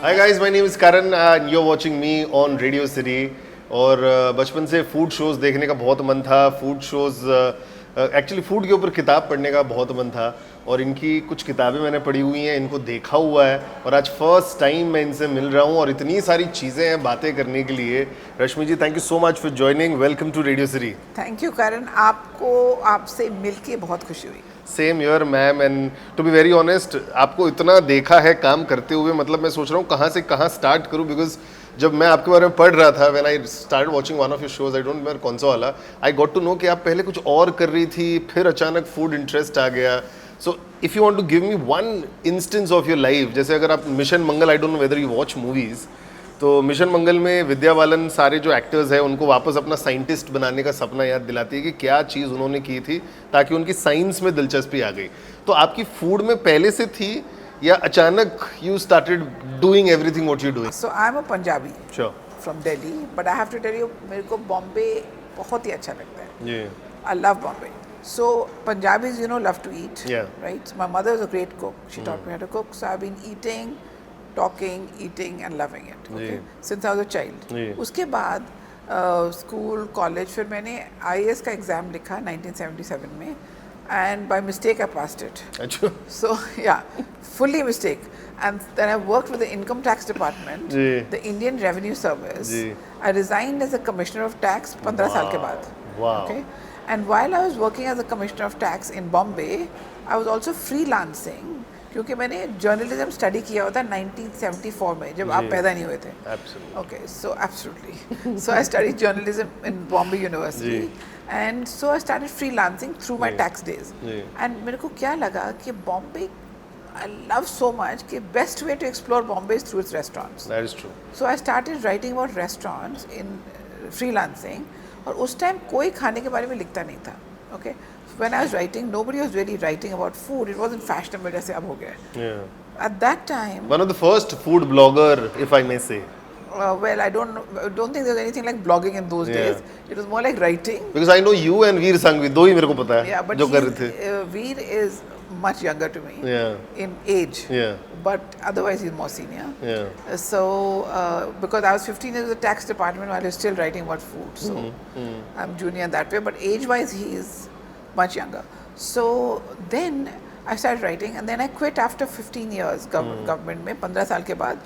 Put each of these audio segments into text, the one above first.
Hi guys, my name is Karan and you're watching me on Radio City. और बचपन से food shows देखने का बहुत मन था. फूड शोज एक्चुअली फूड के ऊपर किताब पढ़ने का बहुत मन था और इनकी कुछ किताबें मैंने पढ़ी हुई हैं, इनको देखा हुआ है और आज फर्स्ट टाइम मैं इनसे मिल रहा हूँ और इतनी सारी चीज़ें हैं बातें करने के लिए. Rashmi ji, thank you so much for joining. Welcome to radio city. Thank you Karan, आपको आपसे मिलके बहुत खुशी हुई. Same here ma'am. And to be very honest, आपको इतना देखा है काम करते हुए, मतलब मैं सोच रहा हूँ कहाँ से कहाँ स्टार्ट करूँ. बिकॉज जब मैं आपके बारे में पढ़ रहा था, when I start watching one of your shows, I don't remember कौन सा वाला, आई गॉट टू नो कि आप पहले कुछ और कर रही थी, फिर अचानक फूड इंटरेस्ट आ गया. So if you want to give me one instance of your life, जैसे अगर आप mission Mangal, I don't know whether you watch movies, तो मिशन मंगल में विद्या बालन सारे जो एक्टर्स हैं उनको वापस अपना साइंटिस्ट बनाने का सपना याद दिलाती है कि क्या चीज़ उन्होंने की थी ताकि उनकी साइंस में दिलचस्पी आ गई. तो आपकी फूड में पहले से थी या अचानक you started doing everything what you doing? So I am a Punjabi sure. From Delhi, but I have to tell you, मेरे को बॉम्बे बहुत ही अच्छा लगता है. जी. I love Bombay. So Punjabis, you know, love to eat. Yeah. Right. My mother is a great cook. She taught me how to cook. So I've been eating, talking, eating, and loving it. Okay. Since I was a child. उसके बाद school, college, फिर मैंने IAS का exam लिखा 1977 में, and by mistake I passed it. अच्छा. So yeah, fully mistake. And then I worked with the income tax department, the Indian Revenue Service. I resigned as a commissioner of tax 15 साल के बाद. Wow. Okay. And while I was working as a commissioner of tax in Bombay, I was also freelancing क्योंकि मैंने journalism study किया हुआ था 1974 में, जब आप पैदा नहीं हुए थे. Okay, so absolutely. So I studied journalism in Bombay University, and so I started freelancing through my tax days. And मेरे को क्या लगा कि Bombay, I love so much कि best way to explore Bombay is through its restaurants. That is true. So I started writing about restaurants in freelancing. और उस time कोई खाने के बारे में लिखता नहीं था. Okay. When I was writing, nobody was really writing about food. It wasn't fashionable जैसे अब हो गया है. At that time, one of the first food blogger, if I may say. Well, I don't think there was anything like blogging in those days. It was more like writing. Because I know you and Veer Sanghvi, दो ही मेरे को पता है जो कर रहे थे. Veer is much younger to me in age. But otherwise he's more senior. So because I was 15 years in the tax department while he was still writing about food, so I'm junior in that way, but age wise he is much younger. So then I started writing, and then I quit after 15 years government में 15 साल के बाद.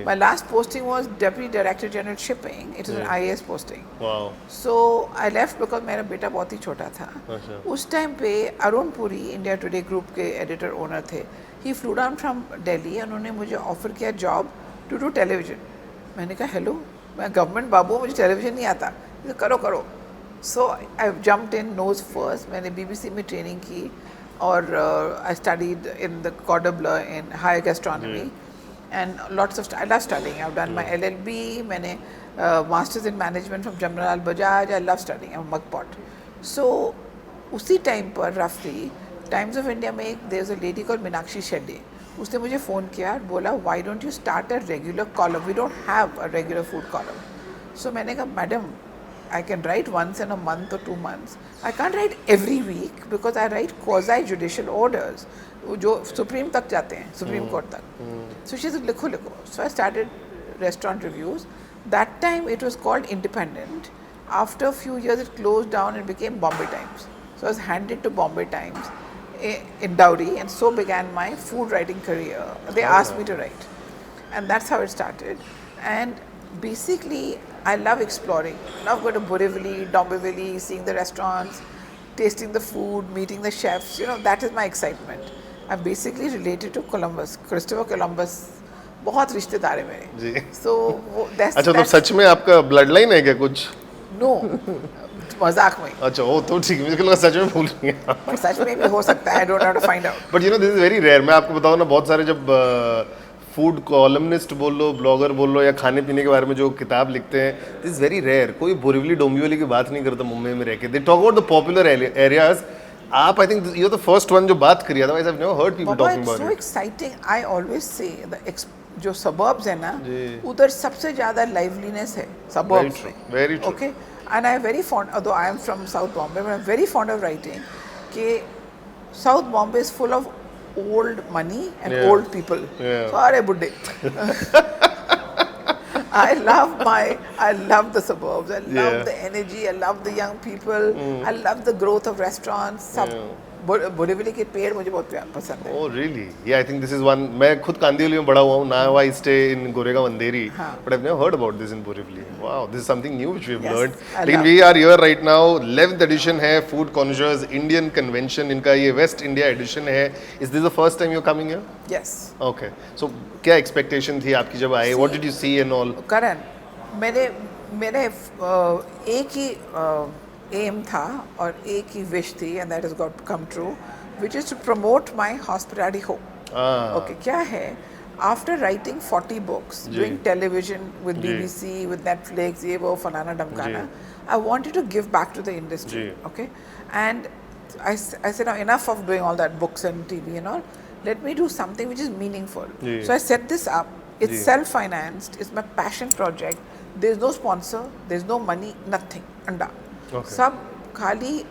My last posting was Deputy Director General Shipping. It was an IAS posting. Wow. So I left because मेरा बेटा बहुत ही छोटा था. उस टाइम पे Arun Puri India today group के एडिटर ओनर थे. He flew down from Delhi, उन्होंने मुझे ऑफर किया जॉब टू डू टेलीविजन. मैंने कहा हेलो, मैं गवर्नमेंट बाबू, मुझे टेलीविजन नहीं आता. करो करो. So I jumped in nose first. मैंने BBC में ट्रेनिंग की और I studied in the Cordon Bleu in higher gastronomy and lots of I love studying. I've done my LLB, मैंने masters in management from Jamnalal Bajaj. I love studying. I'm a mugpot. So उसी time पर roughly Times of India में there is a lady called Meenakshi Shetty. उसने मुझे phone किया, बोला why don't you start a regular column, we don't have a regular food column. So मैंने कहा madam, I can write once in a month or 2 months. I can't write every week because I write quasi-judicial orders जो supreme तक जाते हैं, supreme court तक. So she said लिखो. So I started restaurant reviews. That time it was called Independent. After a few years it closed down and became Bombay Times. So I was handed to Bombay Times in Dowry, and so began my food writing career. They asked me to write, and that's how it started. And basically I love exploring. I love going to Borivali, Dombivli, seeing the restaurants, tasting the food, meeting the chefs. You know, that is my excitement. I'm basically related to Columbus, Christopher Columbus. बहुत रिश्तेदार है मेरे. So that's. अच्छा, तो सच में आपका blood line है क्या कुछ? No. मजाक में. अच्छा, वो तो ठीक है, मुझे लगा सच में भूल रही हैं. पर सच में भी हो सकता है. I don't have to find out. But you know, this is very rare. मैं आपको बताऊँ ना, बहुत सारे जब फूड कॉलमनिस्ट बोल लो, ब्लॉगर बोल लो, या खाने पीने के बारे में जो किताब लिखते हैं, दिस इज वेरी रेयर. कोई बोरिवली डोंबिवली की बात नहीं करता मुंबई में रह के. They talk about the popular areas. आप I think you are the first one जो बात करी. Otherwise I have never heard people talking about it. So exciting. I always say जो सबर्ब्स है ना, उधर सबसे ज्यादा लाइवलीनेस है सबर्ब्स में. Very true. Okay. And I am very fond, although I am from South Bombay, but I'm very fond of writing कि South Bombay is full of old money and old people. सारे बुड्ढे. I love the suburbs. I love Yeah. the energy. I love the young people. I love the growth of restaurants. सब बोरीवली के पेड़ मुझे बहुत पसंद है. Oh really? Yeah, I think this is one. मैं खुद कांदिवली में बड़ा हुआ हूँ. Now I stay in Goregaon Andheri, हाँ. but I've never heard about this in Borivali. Wow, this is something new which we've Yes, learned. I लेकिन love. we are here right now. 11th edition है Food Connoisseurs Indian Convention. इनका ये West India edition है. Is this the first time you're coming here? Yes. Okay. So क्या expectation थी आपकी जब आए? What did you see and all? करण, मेरे एक ही एम था और एक ही विश थी, and that is got come true, which is to promote my hospitality hope. Okay, क्या है, after writing 40 books, doing television with BBC, with Netflix, ये वो फलाना ढमकाना, I wanted to give back to the industry. Okay, and I said, now enough of doing all that books and TV and all. Let me do something which is meaningful. So I set this up. It's self-financed. It's my passion project. There's no sponsor. There's no money. Nothing. Anda. Okay. सब खाली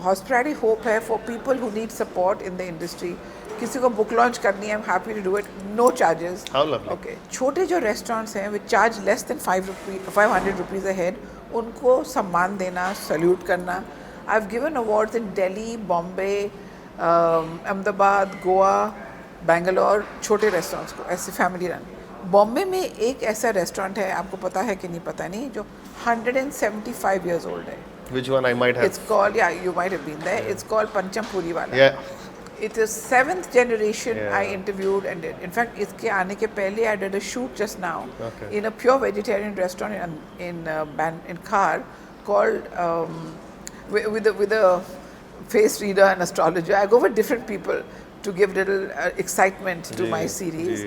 hospitality hope है for people who need support in the industry. किसी को book launch करनी है, I'm happy to do it. No charges. How lovely. Okay. छोटे जो restaurants हैं which charge less than 500 rupees a head, उनको सम्मान देना, सल्यूट करना. I've given awards in Delhi, Bombay, Ahmedabad, Goa, Bangalore, छोटे रेस्टोरेंट्स को, ऐसे फैमिली रन. बॉम्बे में एक ऐसा रेस्टोरेंट है, आपको पता है कि नहीं पता नहीं, जो 175 years old है. Which one I might have? It's called, yeah, you might have been there. It's called Pancham Puri Wala. Yeah. It is 7th generation. Yeah. I interviewed and did. In fact, इसके आने के पहले I did a shoot just now Okay. in a pure vegetarian restaurant in Khar called with a face reader and astrologer. I go with different people to give little excitement to my series.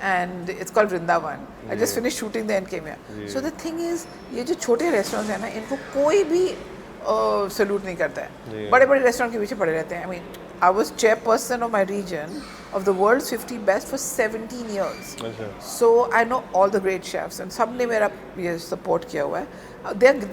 And it's called Vrindavan. I just finished shooting there and came here. So the thing is, ये जो छोटे restaurants हैं ना, इनको कोई भी salute नहीं करता है. बड़े बड़े रेस्टोरेंट के पीछे पड़े रहते हैं. I mean, I was chairperson of my region of the world's 50 best for 17 years. So I know all the great chefs and सब ने मेरा ये support किया हुआ है.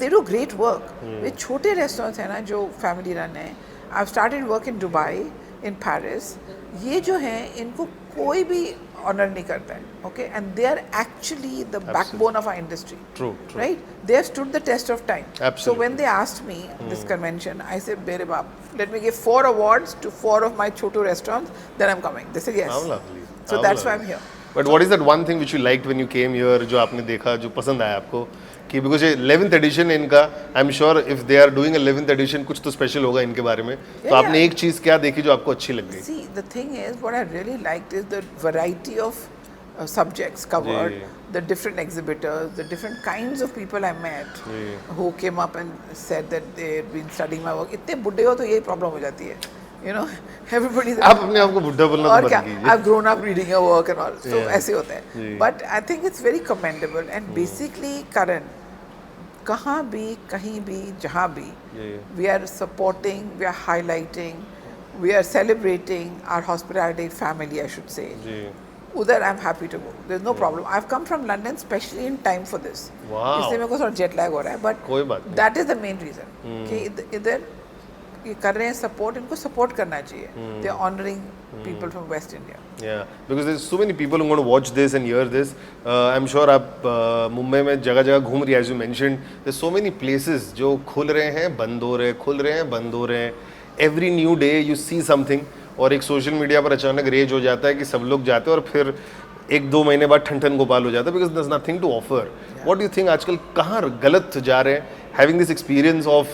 They do great work. ये छोटे रेस्टोरेंट्स हैं ना जो family run है. I've started work in Dubai, in Paris. ये जो हैं इनको कोई भी ऑनर नहीं करता है. Okay, and they are actually the backbone of our industry. True. Right? They have stood the test of time. Absolutely. So when they asked me this convention, I said, "Mere baap, let me give 4 awards to 4 of my chotu restaurants. Then I'm coming." They said yes. How lovely. So How that's why lovely. I'm here. But what is that one thing which you liked when you came here, जो आपने देखा, जो पसंद आया आपको? कि because ये 11th edition है इनका, I'm sure if they are doing a 11th edition, कुछ तो special होगा इनके बारे में. तो आपने एक चीज़ क्या देखी जो आपको अच्छी लग गई? See, the thing is, what I really liked is the variety of subjects covered, the different exhibitors, the different kinds of people I met who came up and said that they had been studying my work. इतने बुड्ढे हो तो यही problem हो जाती है. You know, everybody. आप अपने आप को बुड्ढा बोलना और तो क्या? बंद कीजिए. I've grown up reading your work and all. So ऐसे होता है. But I think it's very commendable and basically, Karan, कहाँ भी, कहीं भी, जहाँ भी, we are supporting, we are highlighting, we are celebrating our hospitality family, I should say. उधर I'm happy to go. There's no problem. I've come from London specially in time for this. Wow. इसलिए मेरे को थोड़ा jet lag हो रहा है. But कोई बात नहीं. that is the main reason. कि इधर ये कर रहे हैं support, इनको support करना चाहिए. They are honoring people from West India. Yeah, because there's so many people who are going to watch this and hear this. I'm sure आप मुंबई में जगह जगह घूम रही है, as you mentioned. There's so many places जो खुल रहे हैं, बंद हो रहे हैं, खुल रहे हैं, बंद हो रहे हैं. Every new day you see something. और एक सोशल मीडिया पर अचानक रेज हो जाता है कि सब लोग जाते हैं और फिर 1-2 महीने बाद ठन गोपाल हो जाता है because there's nothing to offer. What do you think आजकल कहाँ गलत जा रहे हैं? Having this experience of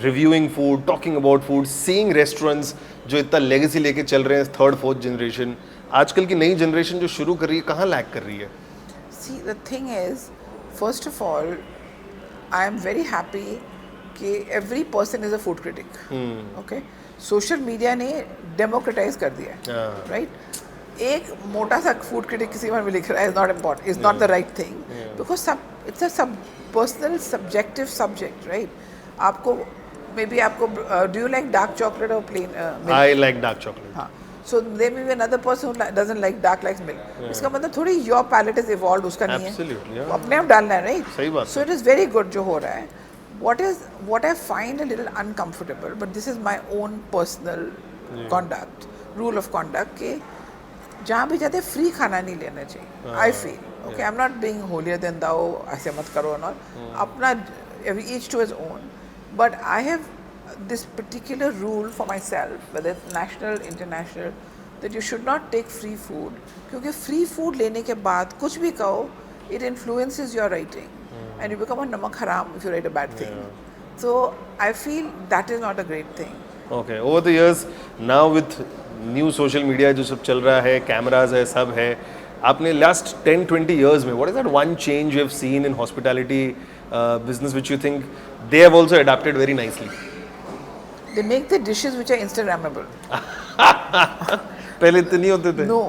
reviewing food, talking about food, seeing restaurants जो इतना legacy लेके चल रहे हैं 3rd, 4th generation, आजकल की नई जनरेशन जो शुरू कर रही है कहाँ लैक कर रही है? See, the thing is, first of all, I am very happy कि every person is a food critic. Okay? Social media ने डेमोक्रेटाइज कर दिया है. राइट? एक मोटा सा फूड क्रिटिक किसी बार में लिख रहा है is not important, is not the right thing because it's a sub personal subjective subject. Right? आपको मे बी आपको do you like dark chocolate और plain? I like dark chocolate. हाँ. So there may be another person who doesn't like dark likes milk. इसका मतलब थोड़ी your palette is evolved, उसका नहीं है. Absolutely, अपने आप डालना है. राइट? सही बात. So it is very good जो हो रहा है. What I find a little uncomfortable, but this is my own personal conduct, rule of conduct, कि जहाँ भी जाते फ्री खाना नहीं लेना चाहिए. I feel okay, I am not being holier then दाओ, ऐसे मत करो और अपना each to his own. But I have this particular rule for myself, whether it's national, international, that you should not take free food. क्योंकि free food लेने के बाद कुछ भी कहो, it influences your writing, and you become a namak haram if you write a bad thing. So I feel that is not a great thing. Okay, over the years, now with new social media जो सब चल रहा है, cameras है, सब है, आपने last 10-20 years में, what is that one change you have seen in hospitality business which you think they have also adapted very nicely? They make the dishes which are Instagrammable. पहले इतने नहीं होते थे. No,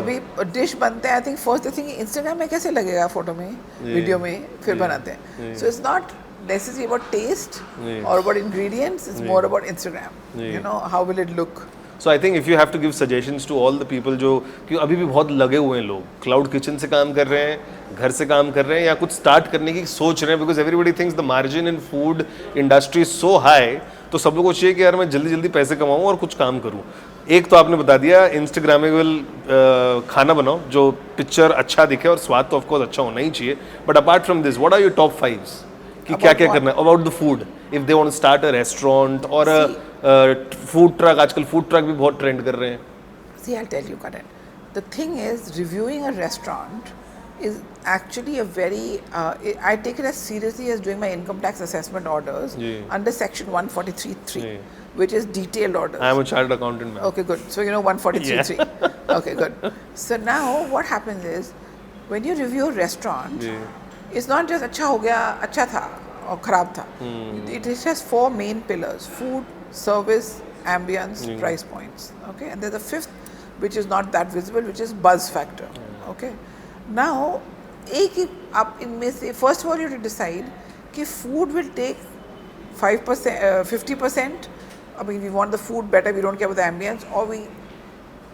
अभी डिश बनते हैं. I think first thing Instagram में कैसे लगेगा, फोटो में, वीडियो में, फिर बनाते हैं. So it's not necessarily about taste or about ingredients. It's more about Instagram. You know, how will it look? So I think if you have to give suggestions to all the people जो कि अभी भी बहुत लगे हुए हैं लोग, cloud kitchen से काम कर रहे हैं, घर से काम कर रहे हैं, या कुछ स्टार्ट करने की सोच रहे हैं, because everybody thinks the margin in food industry is so high, तो सब लोगों को चाहिए कि यार मैं जल्दी जल्दी पैसे कमाऊँ और कुछ काम करूँ. एक तो आपने बता दिया इंस्टाग्रामेबल खाना बनाओ जो पिक्चर अच्छा दिखे और स्वाद तो ऑफकोर्स अच्छा होना ही चाहिए. But apart from this what are your top 5 कि क्या क्या करना है about the food if they want to start a restaurant और फूड ट्रक. आजकल फूड ट्रक भी बहुत ट्रेंड कर रहे हैं. See, I'll tell you, Karan. The thing is, reviewing a restaurant is actually a very, I take it as seriously as doing my income tax assessment orders under section 143(3), which is detailed orders. I am a chartered accountant, ma'am. Okay, good. So you know 143(3). Okay, good. So now what happens is, when you review a restaurant, it's not just अच्छा हो गया, अच्छा था और खराब था. It has 4 main pillars: food, service, ambience, price points. Okay, and there's a 5th which is not that visible, which is buzz factor. Okay, now एक ही आप इनमें से first of all you have to decide कि food will take 5%, 50%. I mean, we want the food better, we don't care about the ambience, or we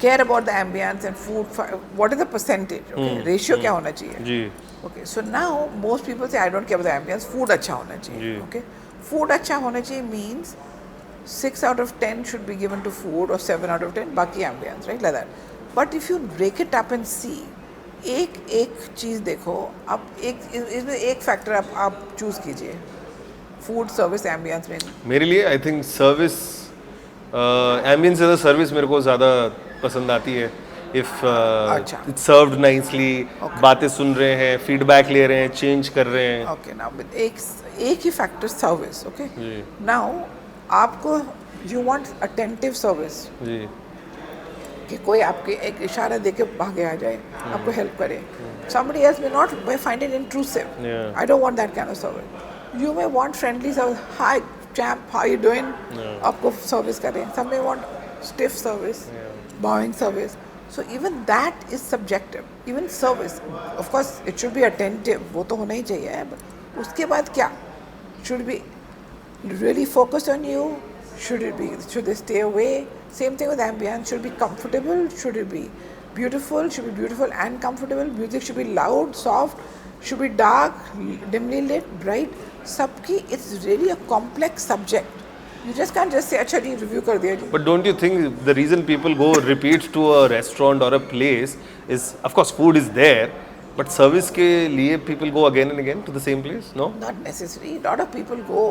care about the ambience and food. What is the percentage? Okay, ratio क्या होना चाहिए? जी. Okay, so now most people say I don't care about the ambience, food अच्छा होना चाहिए. Okay, food अच्छा होना चाहिए means 6 out of 10 should be given to food or 7 out of 10 बाकी ambience, right, like that. But if you break it up and see, एक चीज़ देखो, आप इसमें एक फैक्टर आप चूज कीजिए, फूड, सर्विस, एम्बियंस में. मेरे लिए आई थिंक सर्विस, एम्बियंस से सर्विस मेरे को ज़्यादा पसंद आती है. इफ इट्स सर्व्ड नाइसली, बातें सुन रहे हैं, फीडबैक ले रहे हैं, चेंज कर रहे हैं. ओके, नाउ एक ही फैक्टर सर्विस. ओके, नाउ आपको यू वांट अटेंटिव सर्विस जी, कि कोई आपके एक इशारा देके भागे आ जाए, आपको हेल्प करे. somebody else may not may find it intrusive. I don't want that kind of service. You may want friendly service. Hi champ, how you doing? आपको सर्विस करें. some may want stiff service, bowing service. So even that is subjective. Even service, of course, it should be attentive. वो तो होना ही चाहिए. But उसके बाद क्या? Should be really focused on you? Should they stay away? Same thing with ambience. Should it be comfortable? Should it be beautiful? Should be beautiful and comfortable. Music should be loud, soft. Should be dark, dimly lit, bright. सबकी, it's really a complex subject. You just can't just say अच्छा जी review कर दिया जी. But don't you think the reason people go repeat to a restaurant or a place is, of course, food is there, but service के लिए people go again and again to the same place? No? Not necessarily. A lot of people go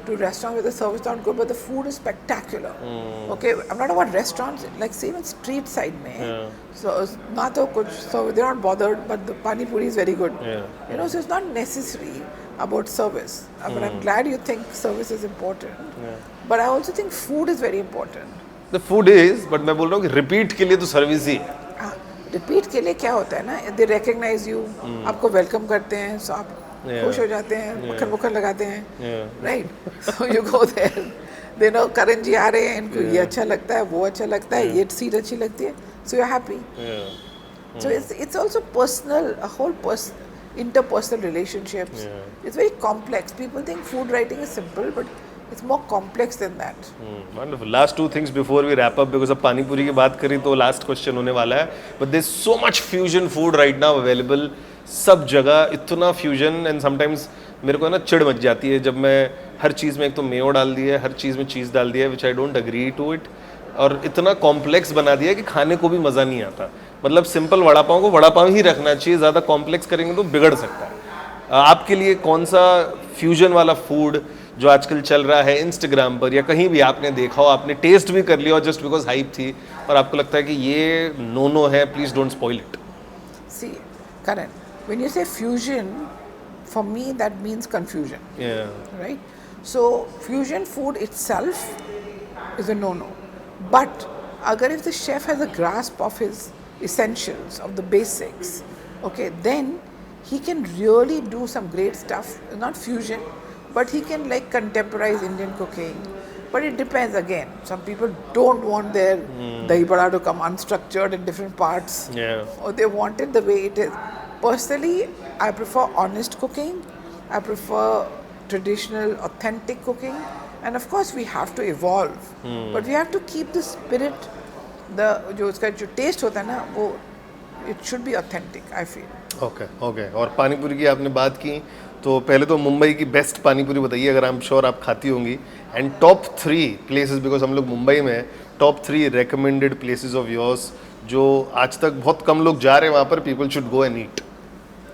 to restaurants where the service is not good, but the food is spectacular. Okay, I'm not about restaurants, like say even street side में. So ना तो कुछ, so they're not bothered, but the pani puri is very good. You know, so it's not necessary about service. But I'm glad you think service is important. But I also think food is very important. The food is, but मैं बोल रहा हूँ कि repeat के लिए तो service ही है. Repeat के लिए क्या होता है ना, दे रिकग्नाइज यू, आपको वेलकम करते हैं, सो आप खुश हो जाते हैं, मक्खन मुक्खन लगाते हैं, right. So you go there, they know Karan ji आ रहे हैं, इनको ये अच्छा लगता है, वो अच्छा लगता है, ये सीट अच्छी लगती है, so you are happy. So it's also personal, a whole interpersonal relationships. It's very complex. People think food writing is simple, but it's more complex than that. Wonderful. Last 2 things before we wrap up, because अब पानी पूरी की बात करी तो last question होने वाला है. But there's so much fusion food right now available. सब जगह इतना fusion, and sometimes मेरे को ना चिढ़ मच जाती है जब मैं हर चीज़ में एक तो मेयो डाल दिया है, हर चीज़ में चीज़ डाल दिया है, which I don't agree to it. और इतना कॉम्प्लेक्स बना दिया है कि खाने को भी मज़ा नहीं आता. मतलब सिंपल वड़ा पाव को वड़ा पाव ही रखना चाहिए, ज़्यादा कॉम्प्लेक्स करेंगे तो बिगड़ सकता है। आपके लिए कौन सा फ्यूजन वाला फूड जो आजकल चल रहा है इंस्टाग्राम पर या कहीं भी आपने देखा हो, आपने टेस्ट भी कर लिया हो जस्ट बिकॉज हाइप थी, और आपको लगता है कि ये नो है, please don't spoil it? See, Karan, when you say fusion, for me that means confusion, right? So fusion food itself is a no-no. But agar if the chef has a grasp of his essentials, of the basics, okay, then he can really do some great stuff. Not fusion, but he can like contemporize Indian cooking. But it depends again. Some people don't want their dahi bada to come unstructured in different parts. Or they want it the way it is. Personally, I prefer honest cooking. I prefer traditional, authentic cooking. And of course, we have to evolve. But we have to keep the spirit, जो उसका जो taste होता है ना, वो it should be authentic, I feel. Okay. और पानीपुरी की आपने बात की, तो पहले तो मुंबई की बेस्ट पानीपुरी बताइए, अगर आई एम श्योर आप खाती होंगी, एंड टॉप 3 प्लेसेस, बिकॉज हम लोग मुंबई में, top 3 recommended places of yours जो आज तक बहुत कम लोग जा रहे हैं वहाँ पर, people should go and eat.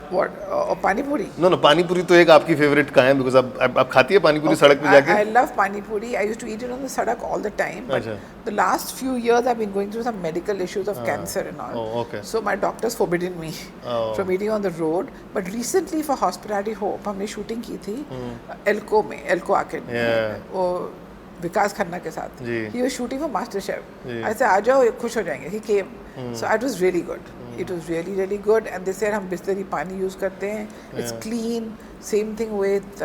What? Pani puri? No panipuri तो एक आपकी फेवरेट कहाँ है, बिकॉज आप खाती है पानीपुरी सड़क पे जाके? I love pani puri. I used to eat it on the sadak all the time. But the last few years I've been going through some medical issues of cancer and all. Oh, okay. So my doctors forbidden me from eating on the road. But recently for Hospitality Hope हमने shooting की थी Elko में, Elko Arcade में, वो विकास खन्ना के साथ. He was shooting for Master Chef. I said आ जाओ खुश हो जाएंगे. He came. So it was really good. It was really good. And they said हम बिस्लरी पानी use करते हैं. It's clean. Same thing with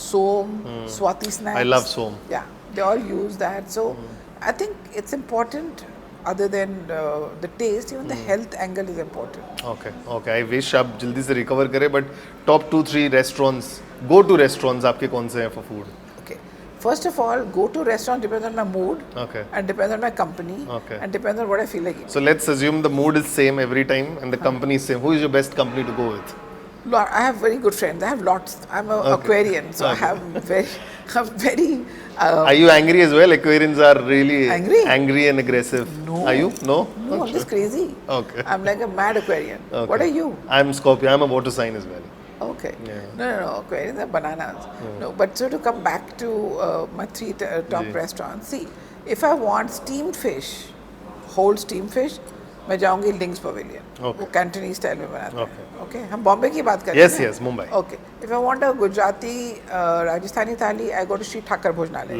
Som, Swati snacks. I love Som. Yeah, they all use that. So I think it's important. Other than the taste, even the health angle is important. Okay. I wish आप जल्दी से recover करें, but top 2-3 restaurants, go to restaurants आपके कौन से हैं for food? Okay. First of all, go to restaurant depends on my mood. Okay. And depends on my company. Okay. And depends on what I feel like eating. So let's assume the mood is same every time and the company is same. Who is your best company to go with? I have very good friends. I have lots. I'm an Aquarian, so I have I'm very. Are you angry as well? Aquarians are really angry and aggressive. No. Are you? No, I'm just crazy. Okay. I'm like a mad Aquarian. Okay. What are you? I'm Scorpio. I'm a water sign as well. Okay. Yeah. No. Aquarians are bananas. No, but so to come back to my 3 top restaurants. See, if I want steamed fish, whole steamed fish, मैं जाऊंगी links pavilion. वो Cantonese style में बनाते हैं. Okay, हम बॉम्बे की बात कर रहे हैं. Yes, Mumbai. Okay, if I want a Gujarati Rajasthani थाली, आई गो टू श्री ठाकर भोजनालय.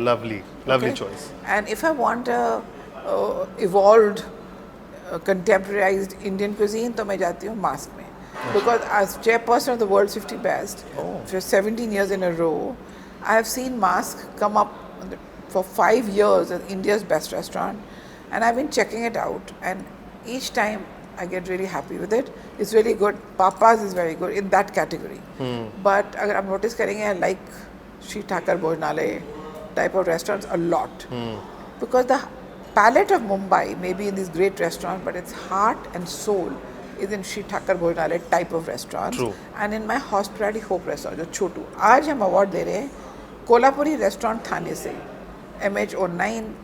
Lovely choice. And if I want a evolved contemporarized Indian cuisine, तो मैं जाती हूँ मास्क में. Because as chairperson of the world's 50 best for 17 years in a row, I have seen Mask come up for 5 years as India's best restaurant, and I've been checking it out, and each time I get really happy with it. It's really good. Papa's is very good in that category. But अगर आप notice करेंगे, I like Shri Thakur Bhojanalay type of restaurants a lot. Because the palate of Mumbai may be in these great restaurants, but its heart and soul is in Shri Thakur Bhojanalay type of restaurants. True. And in my Hospitality Hope restaurant, जो छोटू, आज हम award दे रहे हैं Kolhapuri restaurant थाने से, MH09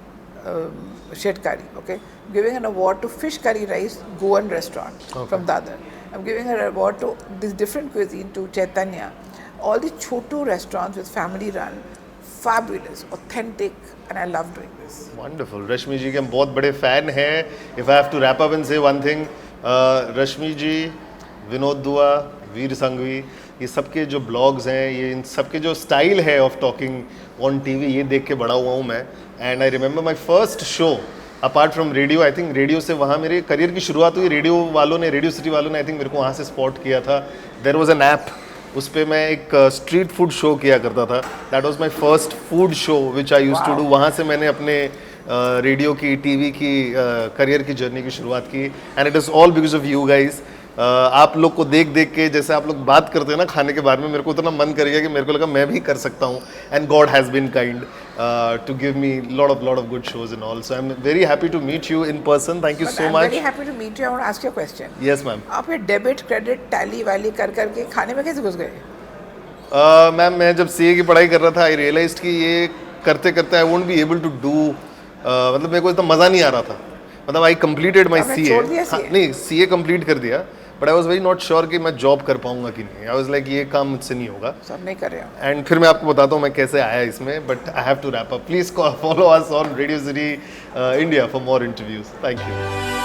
Shetkari, okay? I'm giving an award to Fish Curry Rice Goan restaurant from Dadar. I'm giving an award to this different cuisine to Chaitanya. All the chotu restaurants with family run, fabulous, authentic, and I love doing this. Wonderful. रश्मि जी के हम बहुत बड़े fan हैं. If I have to wrap up and say one thing, रश्मि जी, विनोद दुआ, वीर संघवी, ये सबके जो blogs हैं, ये इन सबके जो स्टाइल है ऑफ टॉकिंग ऑन टीवी, ये देख के बड़ा हुआ हूँ मैं. And I remember my first show apart from radio. I think radio से वहाँ मेरे करियर की शुरुआत हुई. रेडियो वालों ने, रेडियो सिटी वालों ने आई थिंक मेरे को वहाँ से स्पॉट किया था. देयर वाज एन ऐप, उस पर मैं एक स्ट्रीट फूड शो किया करता था. That was my first food show which I used to do. वहाँ से मैंने अपने रेडियो की, टीवी की करियर की जर्नी की शुरुआत की. And it is all because of you guys. आप लोग को देख देख के, जैसे आप लोग बात करते हैं ना खाने के बारे में, मेरे को उतना मन कर गया कि मेरे को लगा मैं भी कर सकता हूँ. And God has been kind to give me lot of good shows and all. So I'm very happy to meet you in person. Thank you so much. I'm very happy to meet you. I want to ask you a question. Yes, ma'am. आप ये debit credit tally valley कर करके खाने में कैसे घुस गए? Ma'am, मैं जब सीए की पढ़ाई कर रहा था, आई रियलाइज्ड कि ये करते करते I won't be able to do, मतलब मेरे को इतना मज़ा नहीं आ रहा था. मतलब आई कंप्लीटेड माई आपने सी छोड़ दिया ए, CA? नहीं सी ए कंप्लीट कर दिया, but I was very not sure कि मैं जॉब कर पाऊंगा कि नहीं। आई वॉज लाइक ये काम मुझसे नहीं होगा। सब नहीं कर रहे हो। एंड फिर मैं आपको बताता हूँ मैं कैसे आया इसमें, but I have to wrap up. Please follow us on Radio City India for more interviews. Thank you.